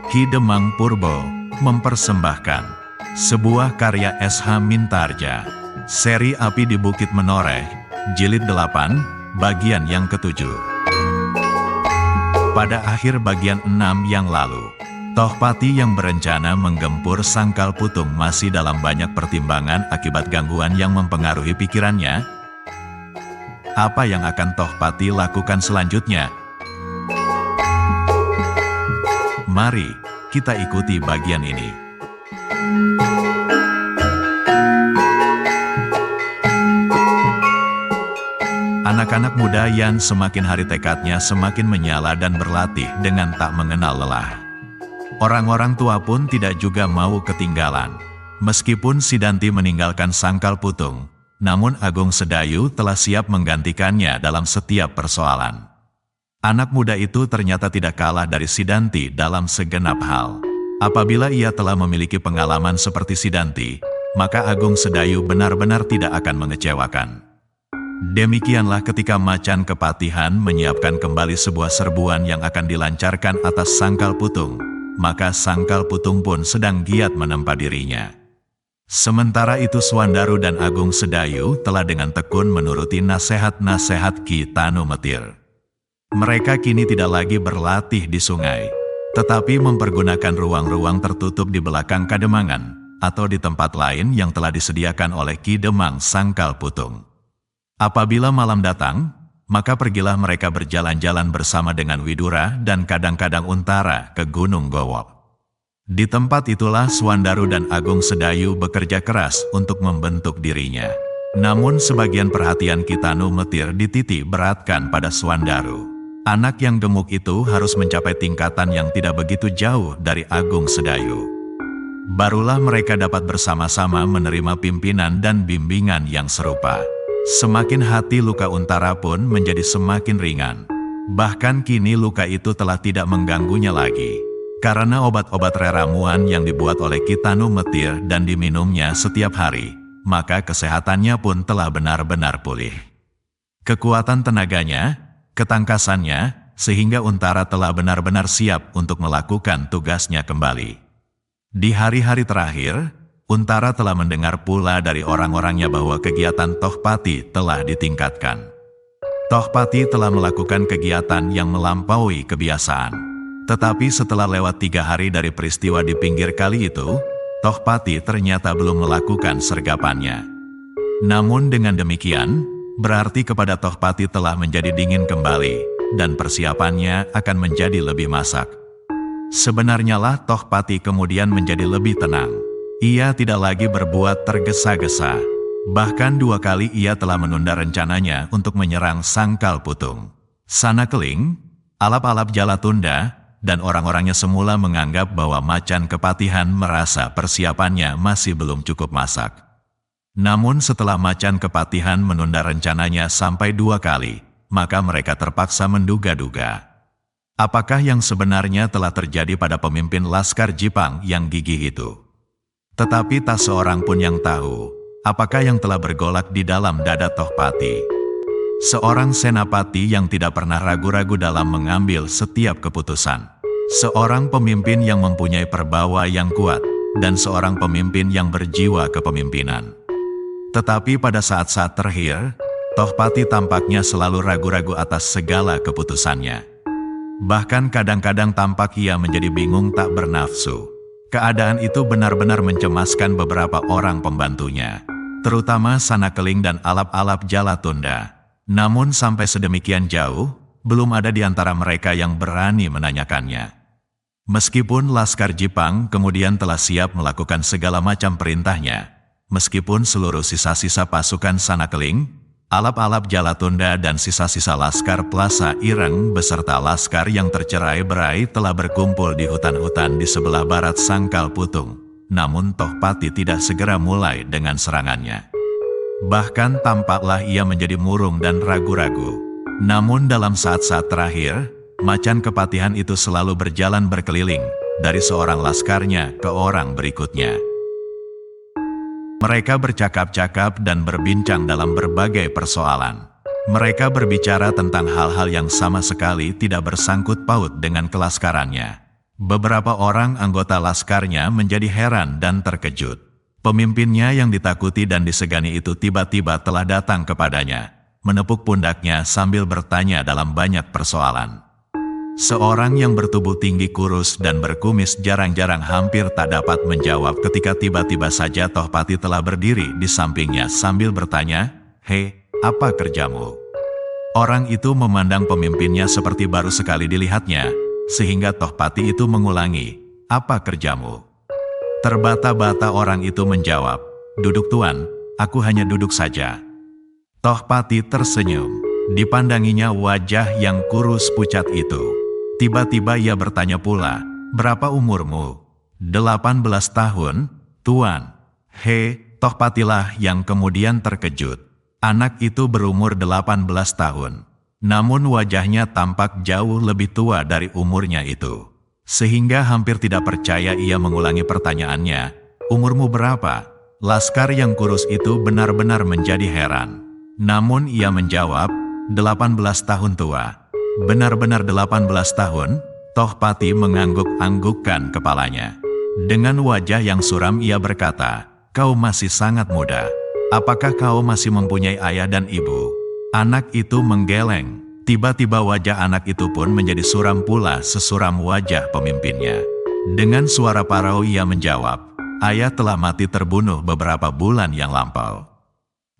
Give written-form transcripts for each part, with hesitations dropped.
Ki Demang Purbo mempersembahkan sebuah karya S.H. Mintarja, seri Api di Bukit Menoreh, Jilid 8, bagian yang ke-7. Pada akhir bagian 6 yang lalu, Tohpati yang berencana menggempur Sangkal Putung masih dalam banyak pertimbangan akibat gangguan yang mempengaruhi pikirannya. Apa yang akan Tohpati lakukan selanjutnya? Mari kita ikuti bagian ini. Anak-anak muda yang semakin hari tekadnya semakin menyala dan berlatih dengan tak mengenal lelah. Orang-orang tua pun tidak juga mau ketinggalan. Meskipun Sidanti meninggalkan Sangkal Putung, namun Agung Sedayu telah siap menggantikannya dalam setiap persoalan. Anak muda itu ternyata tidak kalah dari Sidanti dalam segenap hal. Apabila ia telah memiliki pengalaman seperti Sidanti, maka Agung Sedayu benar-benar tidak akan mengecewakan. Demikianlah ketika Macan Kepatihan menyiapkan kembali sebuah serbuan yang akan dilancarkan atas Sangkal Putung, maka Sangkal Putung pun sedang giat menempa dirinya. Sementara itu Swandaru dan Agung Sedayu telah dengan tekun menuruti nasihat-nasihat Ki Tanumetir. Mereka kini tidak lagi berlatih di sungai, tetapi mempergunakan ruang-ruang tertutup di belakang Kademangan, atau di tempat lain yang telah disediakan oleh Ki Demang Sangkal Putung. Apabila malam datang, maka pergilah mereka berjalan-jalan bersama dengan Widura dan kadang-kadang Untara ke Gunung Gowok. Di tempat itulah Swandaru dan Agung Sedayu bekerja keras untuk membentuk dirinya. Namun sebagian perhatian Ki Tanumetir dititik beratkan pada Swandaru. Anak yang gemuk itu harus mencapai tingkatan yang tidak begitu jauh dari Agung Sedayu. Barulah mereka dapat bersama-sama menerima pimpinan dan bimbingan yang serupa. Semakin hati luka Untara pun menjadi semakin ringan. Bahkan kini luka itu telah tidak mengganggunya lagi. Karena obat-obat reramuan yang dibuat oleh Ki Tanumetir dan diminumnya setiap hari, maka kesehatannya pun telah benar-benar pulih. Kekuatan tenaganya, ketangkasannya, sehingga Untara telah benar-benar siap untuk melakukan tugasnya kembali. Di hari-hari terakhir, Untara telah mendengar pula dari orang-orangnya bahwa kegiatan Tohpati telah ditingkatkan. Tohpati telah melakukan kegiatan yang melampaui kebiasaan. Tetapi setelah lewat 3 hari dari peristiwa di pinggir kali itu, Tohpati ternyata belum melakukan sergapannya. Namun dengan demikian, berarti kepada Tohpati telah menjadi dingin kembali, dan persiapannya akan menjadi lebih masak. Sebenarnya lah Tohpati kemudian menjadi lebih tenang. Ia tidak lagi berbuat tergesa-gesa. Bahkan 2 kali ia telah menunda rencananya untuk menyerang Sangkal Putung. Sanakeling, alap-alap Jalatunda, dan orang-orangnya semula menganggap bahwa Macan Kepatihan merasa persiapannya masih belum cukup masak. Namun setelah Macan Kepatihan menunda rencananya sampai 2 kali, maka mereka terpaksa menduga-duga. Apakah yang sebenarnya telah terjadi pada pemimpin Laskar Jipang yang gigih itu? Tetapi tak seorang pun yang tahu, apakah yang telah bergolak di dalam dada Tohpati. Seorang senapati yang tidak pernah ragu-ragu dalam mengambil setiap keputusan. Seorang pemimpin yang mempunyai perbawa yang kuat, dan seorang pemimpin yang berjiwa kepemimpinan. Tetapi pada saat-saat terakhir, Tohpati tampaknya selalu ragu-ragu atas segala keputusannya. Bahkan kadang-kadang tampak ia menjadi bingung tak bernafsu. Keadaan itu benar-benar mencemaskan beberapa orang pembantunya, terutama Sanakeling dan alap-alap Jalatunda. Namun sampai sedemikian jauh, belum ada di antara mereka yang berani menanyakannya. Meskipun Laskar Jipang kemudian telah siap melakukan segala macam perintahnya, meskipun seluruh sisa-sisa pasukan Sanakeling, alap-alap Jalatunda dan sisa-sisa Laskar Plasa Ireng beserta Laskar yang tercerai-berai telah berkumpul di hutan-hutan di sebelah barat Sangkal Putung. Namun Tohpati tidak segera mulai dengan serangannya. Bahkan tampaklah ia menjadi murung dan ragu-ragu. Namun dalam saat-saat terakhir, Macan Kepatihan itu selalu berjalan berkeliling, dari seorang laskarnya ke orang berikutnya. Mereka bercakap-cakap dan berbincang dalam berbagai persoalan. Mereka berbicara tentang hal-hal yang sama sekali tidak bersangkut paut dengan kelaskarannya. Beberapa orang anggota laskarnya menjadi heran dan terkejut. Pemimpinnya yang ditakuti dan disegani itu tiba-tiba telah datang kepadanya, menepuk pundaknya sambil bertanya dalam banyak persoalan. Seorang yang bertubuh tinggi kurus dan berkumis jarang-jarang hampir tak dapat menjawab ketika tiba-tiba saja Tohpati telah berdiri di sampingnya sambil bertanya, "Hei, apa kerjamu?" Orang itu memandang pemimpinnya seperti baru sekali dilihatnya, sehingga Tohpati itu mengulangi, "Apa kerjamu?" Terbata-bata orang itu menjawab, "Duduk tuan, aku hanya duduk saja." Tohpati tersenyum. Dipandanginya wajah yang kurus pucat itu. Tiba-tiba ia bertanya pula, "Berapa umurmu?" 18 tahun, tuan." Tohpatilah yang kemudian terkejut. Anak itu berumur 18 tahun. Namun wajahnya tampak jauh lebih tua dari umurnya itu. Sehingga hampir tidak percaya ia mengulangi pertanyaannya, "Umurmu berapa?" Laskar yang kurus itu benar-benar menjadi heran. Namun ia menjawab, 18 tahun tua." "Benar-benar 18 tahun?" Tohpati mengangguk-anggukkan kepalanya. Dengan wajah yang suram ia berkata, "Kau masih sangat muda. Apakah kau masih mempunyai ayah dan ibu?" Anak itu menggeleng. Tiba-tiba wajah anak itu pun menjadi suram pula sesuram wajah pemimpinnya. Dengan suara parau ia menjawab, "Ayah telah mati terbunuh beberapa bulan yang lampau."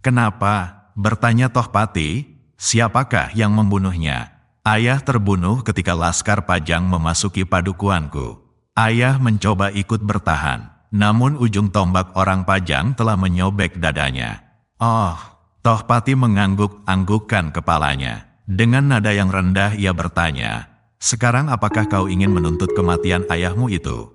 "Kenapa?" bertanya Tohpati. "Siapakah yang membunuhnya?" "Ayah terbunuh ketika Laskar Pajang memasuki padukuanku." Ayah mencoba ikut bertahan, namun ujung tombak orang Pajang telah menyobek dadanya. "Oh." Tohpati mengangguk-anggukkan kepalanya. Dengan nada yang rendah ia bertanya, "Sekarang apakah kau ingin menuntut kematian ayahmu itu?"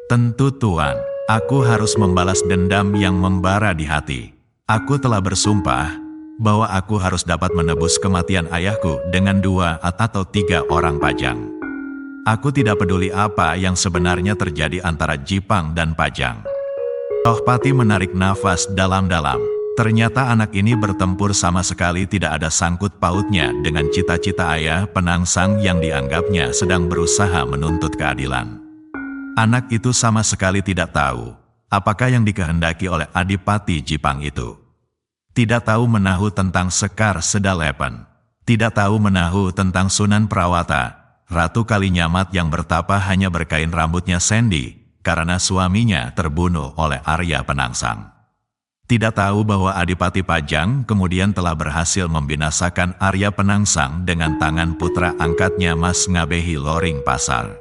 "Tentu tuan, aku harus membalas dendam yang membara di hati. Aku telah bersumpah bahwa aku harus dapat menebus kematian ayahku dengan 2 atau 3 orang Pajang. Aku tidak peduli apa yang sebenarnya terjadi antara Jipang dan Pajang." Tohpati menarik nafas dalam-dalam. Ternyata anak ini bertempur sama sekali tidak ada sangkut pautnya dengan cita-cita ayah penangsang yang dianggapnya sedang berusaha menuntut keadilan. Anak itu sama sekali tidak tahu apakah yang dikehendaki oleh Adipati Jipang itu. Tidak tahu menahu tentang Sekar Sedalepen. Tidak tahu menahu tentang Sunan Prawata, Ratu Kalinyamat yang bertapa hanya berkain rambutnya sendi karena suaminya terbunuh oleh Arya Penangsang. Tidak tahu bahwa Adipati Pajang kemudian telah berhasil membinasakan Arya Penangsang dengan tangan putra angkatnya Mas Ngabehi Loring Pasar.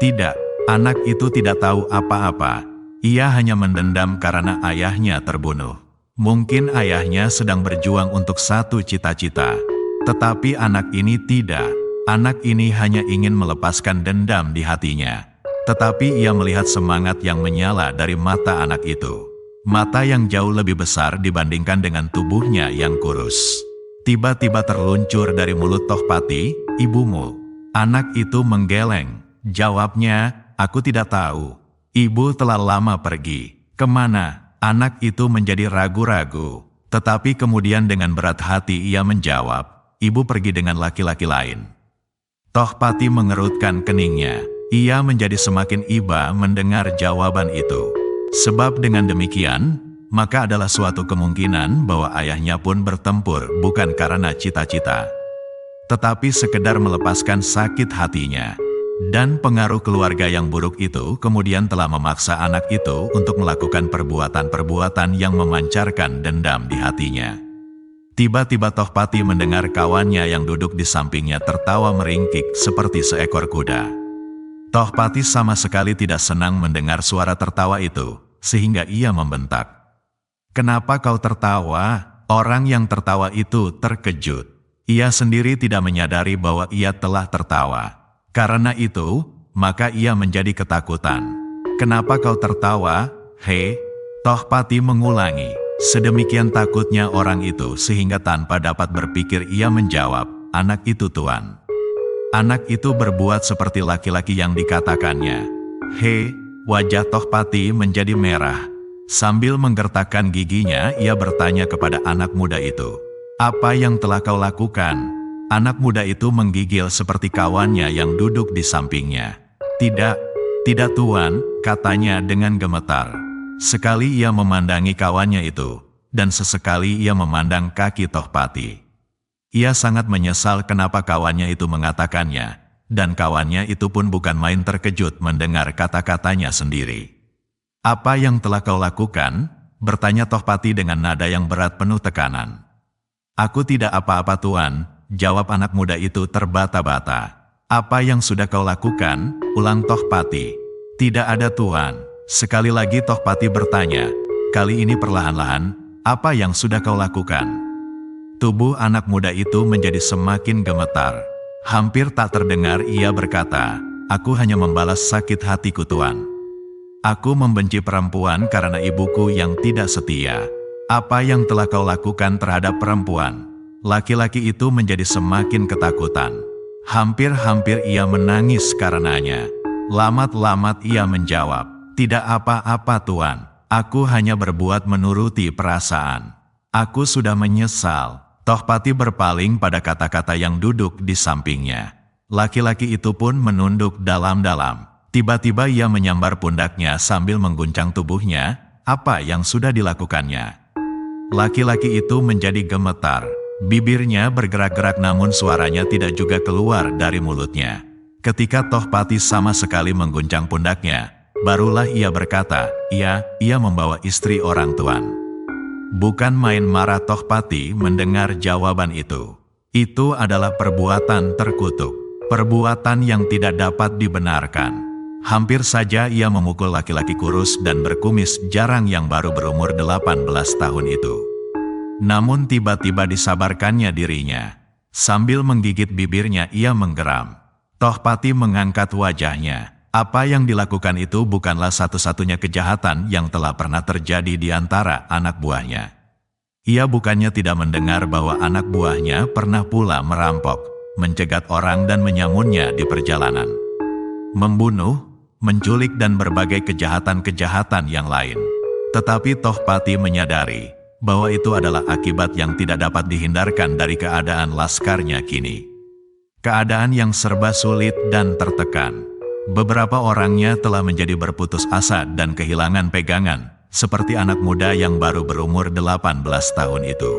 Tidak, anak itu tidak tahu apa-apa. Ia hanya mendendam karena ayahnya terbunuh. Mungkin ayahnya sedang berjuang untuk satu cita-cita. Tetapi anak ini tidak. Anak ini hanya ingin melepaskan dendam di hatinya. Tetapi ia melihat semangat yang menyala dari mata anak itu. Mata yang jauh lebih besar dibandingkan dengan tubuhnya yang kurus. Tiba-tiba terluncur dari mulut Tohpati, "Ibumu." Anak itu menggeleng. Jawabnya, "Aku tidak tahu. Ibu telah lama pergi." "Kemana?" Anak itu menjadi ragu-ragu. Tetapi kemudian dengan berat hati ia menjawab, "Ibu pergi dengan laki-laki lain." Tohpati mengerutkan keningnya. Ia menjadi semakin iba mendengar jawaban itu. Sebab dengan demikian, maka adalah suatu kemungkinan bahwa ayahnya pun bertempur bukan karena cita-cita, tetapi sekedar melepaskan sakit hatinya. Dan pengaruh keluarga yang buruk itu kemudian telah memaksa anak itu untuk melakukan perbuatan-perbuatan yang memancarkan dendam di hatinya. Tiba-tiba Tohpati mendengar kawannya yang duduk di sampingnya tertawa meringkik seperti seekor kuda. Tohpati sama sekali tidak senang mendengar suara tertawa itu, sehingga ia membentak, "Kenapa kau tertawa?" Orang yang tertawa itu terkejut. Ia sendiri tidak menyadari bahwa ia telah tertawa. Karena itu, maka ia menjadi ketakutan. "Kenapa kau tertawa, hei?" Tohpati mengulangi. Sedemikian takutnya orang itu sehingga tanpa dapat berpikir ia menjawab, "Anak itu tuan." Anak itu berbuat seperti laki-laki yang dikatakannya. Wajah Tohpati menjadi merah. Sambil menggertakkan giginya, ia bertanya kepada anak muda itu, "Apa yang telah kau lakukan?" Anak muda itu menggigil seperti kawannya yang duduk di sampingnya. Tidak, tidak tuan, katanya dengan gemetar. Sekali ia memandangi kawannya itu, dan sesekali ia memandang kaki Tohpati. Ia sangat menyesal kenapa kawannya itu mengatakannya, dan kawannya itu pun bukan main terkejut mendengar kata-katanya sendiri. "Apa yang telah kau lakukan?" bertanya Tohpati dengan nada yang berat penuh tekanan. "Aku tidak apa-apa tuan," jawab anak muda itu terbata-bata. "Apa yang sudah kau lakukan?" ulang Tohpati. "Tidak ada tuan." Sekali lagi Tohpati bertanya, kali ini perlahan-lahan, "Apa yang sudah kau lakukan?" Tubuh anak muda itu menjadi semakin gemetar. Hampir tak terdengar ia berkata, "Aku hanya membalas sakit hatiku tuan. Aku membenci perempuan karena ibuku yang tidak setia." "Apa yang telah kau lakukan terhadap perempuan?" Laki-laki itu menjadi semakin ketakutan. Hampir-hampir ia menangis karenanya. Lamat-lamat ia menjawab, "Tidak apa-apa tuan, aku hanya berbuat menuruti perasaan. Aku sudah menyesal." Tohpati berpaling pada kata-kata yang duduk di sampingnya. Laki-laki itu pun menunduk dalam-dalam. Tiba-tiba ia menyambar pundaknya sambil mengguncang tubuhnya. Apa yang sudah dilakukannya? Laki-laki itu menjadi gemetar. Bibirnya bergerak-gerak namun suaranya tidak juga keluar dari mulutnya. Ketika Tohpati sama sekali mengguncang pundaknya, barulah ia berkata, ia membawa istri orang tuan." Bukan main marah Tohpati mendengar jawaban itu. Itu adalah perbuatan terkutuk, perbuatan yang tidak dapat dibenarkan. Hampir saja ia memukul laki-laki kurus dan berkumis jarang yang baru berumur 18 tahun itu. Namun tiba-tiba disabarkannya dirinya. Sambil menggigit bibirnya ia menggeram. Tohpati mengangkat wajahnya. Apa yang dilakukan itu bukanlah satu-satunya kejahatan yang telah pernah terjadi di antara anak buahnya. Ia bukannya tidak mendengar bahwa anak buahnya pernah pula merampok, mencegat orang dan menyamunnya di perjalanan, membunuh, menculik dan berbagai kejahatan-kejahatan yang lain. Tetapi Tohpati menyadari bahwa itu adalah akibat yang tidak dapat dihindarkan dari keadaan laskarnya kini. Keadaan yang serba sulit dan tertekan. Beberapa orangnya telah menjadi berputus asa dan kehilangan pegangan, seperti anak muda yang baru berumur 18 tahun itu.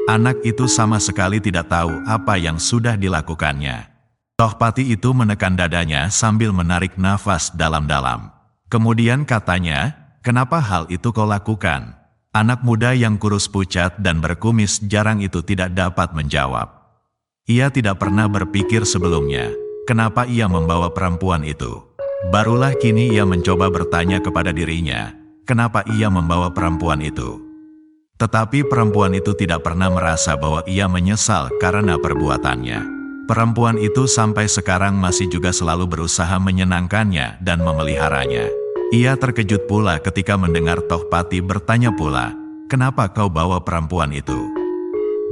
Anak itu sama sekali tidak tahu apa yang sudah dilakukannya. Tohpati itu menekan dadanya sambil menarik nafas dalam-dalam. Kemudian katanya, "Kenapa hal itu kau lakukan?" Anak muda yang kurus pucat dan berkumis jarang itu tidak dapat menjawab. Ia tidak pernah berpikir sebelumnya, kenapa ia membawa perempuan itu. Barulah kini ia mencoba bertanya kepada dirinya, kenapa ia membawa perempuan itu. Tetapi perempuan itu tidak pernah merasa bahwa ia menyesal karena perbuatannya. Perempuan itu sampai sekarang masih juga selalu berusaha menyenangkannya dan memeliharanya. Ia terkejut pula ketika mendengar Tohpati bertanya pula, "Kenapa kau bawa perempuan itu?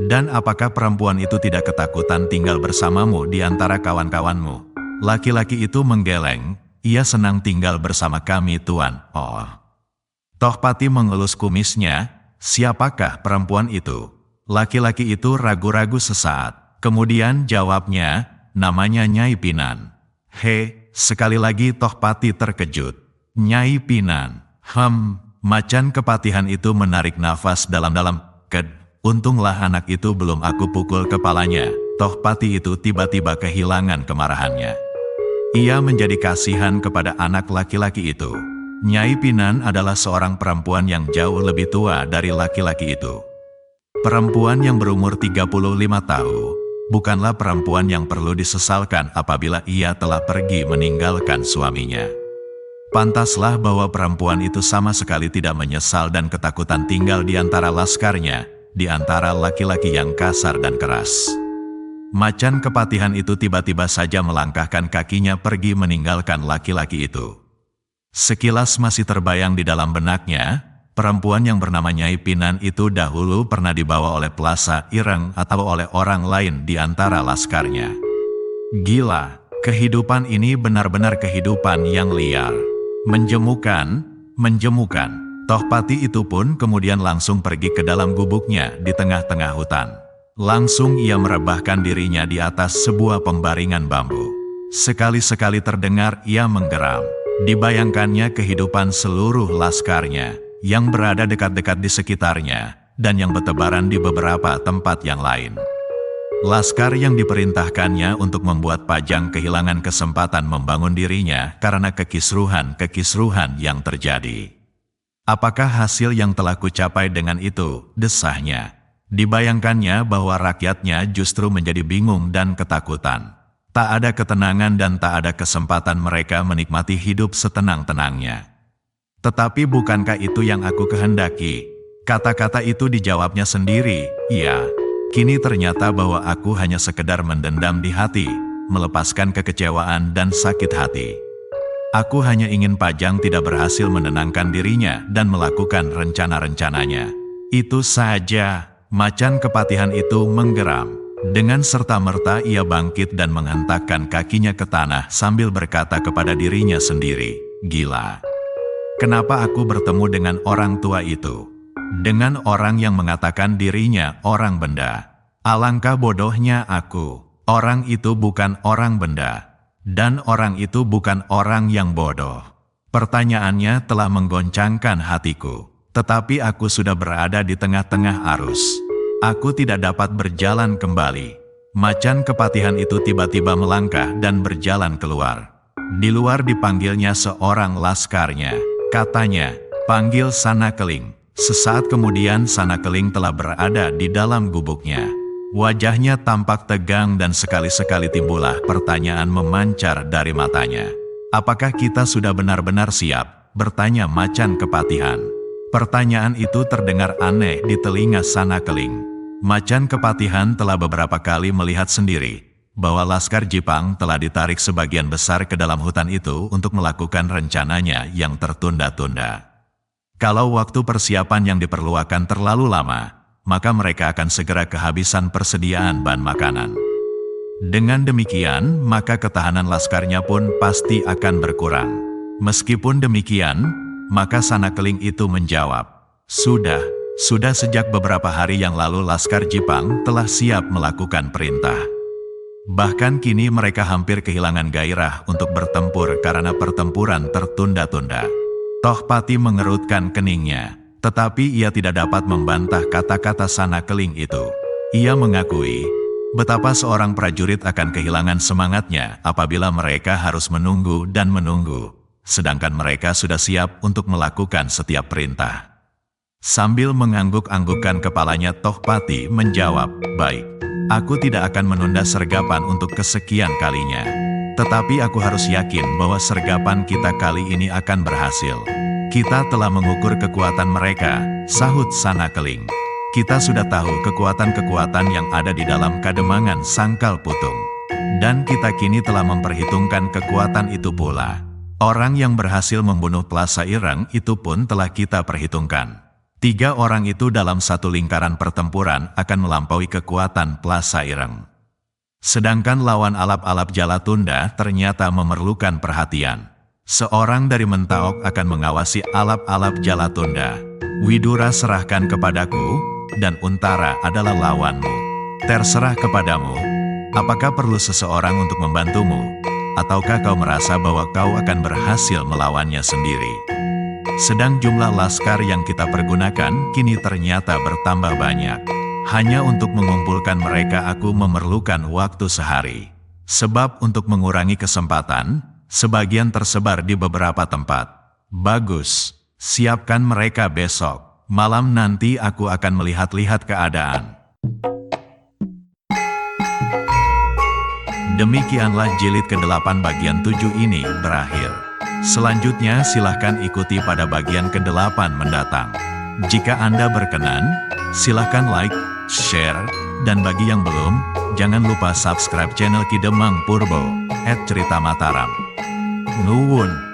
Dan apakah perempuan itu tidak ketakutan tinggal bersamamu di antara kawan-kawanmu?" Laki-laki itu menggeleng, "Ia senang tinggal bersama kami tuan." "Oh." Tohpati mengelus kumisnya, "Siapakah perempuan itu?" Laki-laki itu ragu-ragu sesaat, kemudian jawabnya, "Namanya Nyai Pinan." Sekali lagi Tohpati terkejut. "Nyai Pinan." Macan kepatihan itu menarik nafas dalam-dalam. Untunglah anak itu belum aku pukul kepalanya." Tohpati itu tiba-tiba kehilangan kemarahannya. Ia menjadi kasihan kepada anak laki-laki itu. Nyai Pinan adalah seorang perempuan yang jauh lebih tua dari laki-laki itu. Perempuan yang berumur 35 tahun, bukanlah perempuan yang perlu disesalkan apabila ia telah pergi meninggalkan suaminya. Pantaslah bahwa perempuan itu sama sekali tidak menyesal dan ketakutan tinggal di antara laskarnya, di antara laki-laki yang kasar dan keras. Macan kepatihan itu tiba-tiba saja melangkahkan kakinya pergi meninggalkan laki-laki itu. Sekilas masih terbayang di dalam benaknya, perempuan yang bernama Nyai Pinan itu dahulu pernah dibawa oleh Plasa Ireng atau oleh orang lain di antara laskarnya. Gila, kehidupan ini benar-benar kehidupan yang liar. Menjemukan. Tohpati itu pun kemudian langsung pergi ke dalam gubuknya di tengah-tengah hutan. Langsung ia merebahkan dirinya di atas sebuah pembaringan bambu. Sekali-sekali terdengar ia menggeram. Dibayangkannya kehidupan seluruh laskarnya yang berada dekat-dekat di sekitarnya dan yang bertebaran di beberapa tempat yang lain. Laskar yang diperintahkannya untuk membuat Pajang kehilangan kesempatan membangun dirinya karena kekisruhan yang terjadi. Apakah hasil yang telah kucapai dengan itu? Desahnya. Dibayangkannya bahwa rakyatnya justru menjadi bingung dan ketakutan. Tak ada ketenangan dan tak ada kesempatan mereka menikmati hidup setenang-tenangnya. Tetapi bukankah itu yang aku kehendaki? Kata-kata itu dijawabnya sendiri, iya. Kini ternyata bahwa aku hanya sekedar mendendam di hati, melepaskan kekecewaan dan sakit hati. Aku hanya ingin Pajang tidak berhasil menenangkan dirinya dan melakukan rencana-rencananya. Itu saja. Macan kepatihan itu menggeram. Dengan serta-merta ia bangkit dan menghentakkan kakinya ke tanah sambil berkata kepada dirinya sendiri, gila. Kenapa aku bertemu dengan orang tua itu? Dengan orang yang mengatakan dirinya orang benda. Alangkah bodohnya aku. Orang itu bukan orang benda. Dan orang itu bukan orang yang bodoh. Pertanyaannya telah menggoncangkan hatiku. Tetapi aku sudah berada di tengah-tengah arus. Aku tidak dapat berjalan kembali. Macan kepatihan itu tiba-tiba melangkah dan berjalan keluar. Di luar dipanggilnya seorang laskarnya. Katanya, panggil Sanakeling. Sesaat kemudian Sanakeling telah berada di dalam gubuknya. Wajahnya tampak tegang dan sekali-sekali timbullah pertanyaan memancar dari matanya. Apakah kita sudah benar-benar siap? Bertanya Macan Kepatihan. Pertanyaan itu terdengar aneh di telinga Sanakeling. Macan Kepatihan telah beberapa kali melihat sendiri bahwa Laskar Jipang telah ditarik sebagian besar ke dalam hutan itu untuk melakukan rencananya yang tertunda-tunda. Kalau waktu persiapan yang diperlukan terlalu lama, maka mereka akan segera kehabisan persediaan bahan makanan. Dengan demikian, maka ketahanan laskarnya pun pasti akan berkurang. Meskipun demikian, maka Sanakeling itu menjawab, Sudah sejak beberapa hari yang lalu Laskar Jipang telah siap melakukan perintah. Bahkan kini mereka hampir kehilangan gairah untuk bertempur karena pertempuran tertunda-tunda. Tohpati mengerutkan keningnya, tetapi ia tidak dapat membantah kata-kata Sanakeling itu. Ia mengakui betapa seorang prajurit akan kehilangan semangatnya apabila mereka harus menunggu dan menunggu. Sedangkan mereka sudah siap untuk melakukan setiap perintah. Sambil mengangguk-anggukkan kepalanya, Tohpati menjawab, baik, aku tidak akan menunda sergapan untuk kesekian kalinya. Tetapi aku harus yakin bahwa sergapan kita kali ini akan berhasil. Kita telah mengukur kekuatan mereka, sahut Sanakeling. Kita sudah tahu kekuatan-kekuatan yang ada di dalam kademangan Sangkal Putung. Dan kita kini telah memperhitungkan kekuatan itu pula. Orang yang berhasil membunuh Plasa Ireng itu pun telah kita perhitungkan. 3 orang itu dalam satu lingkaran pertempuran akan melampaui kekuatan Plasa Ireng. Sedangkan lawan alap-alap Jalatunda ternyata memerlukan perhatian. Seorang dari Mentaok akan mengawasi alap-alap Jalatunda. Widura serahkan kepadaku, dan Untara adalah lawanmu. Terserah kepadamu, apakah perlu seseorang untuk membantumu? Ataukah kau merasa bahwa kau akan berhasil melawannya sendiri? Sedang jumlah laskar yang kita pergunakan kini ternyata bertambah banyak. Hanya untuk mengumpulkan mereka aku memerlukan waktu sehari. Sebab untuk mengurangi kesempatan, sebagian tersebar di beberapa tempat. Bagus, siapkan mereka besok. Malam nanti aku akan melihat-lihat keadaan. Demikianlah jilid ke-8 bagian 7 ini berakhir. Selanjutnya silahkan ikuti pada bagian ke-8 mendatang. Jika Anda berkenan, silahkan like, share, dan bagi yang belum, jangan lupa subscribe channel Ki Demang Purbo @Cerita Mataram. Nuwun.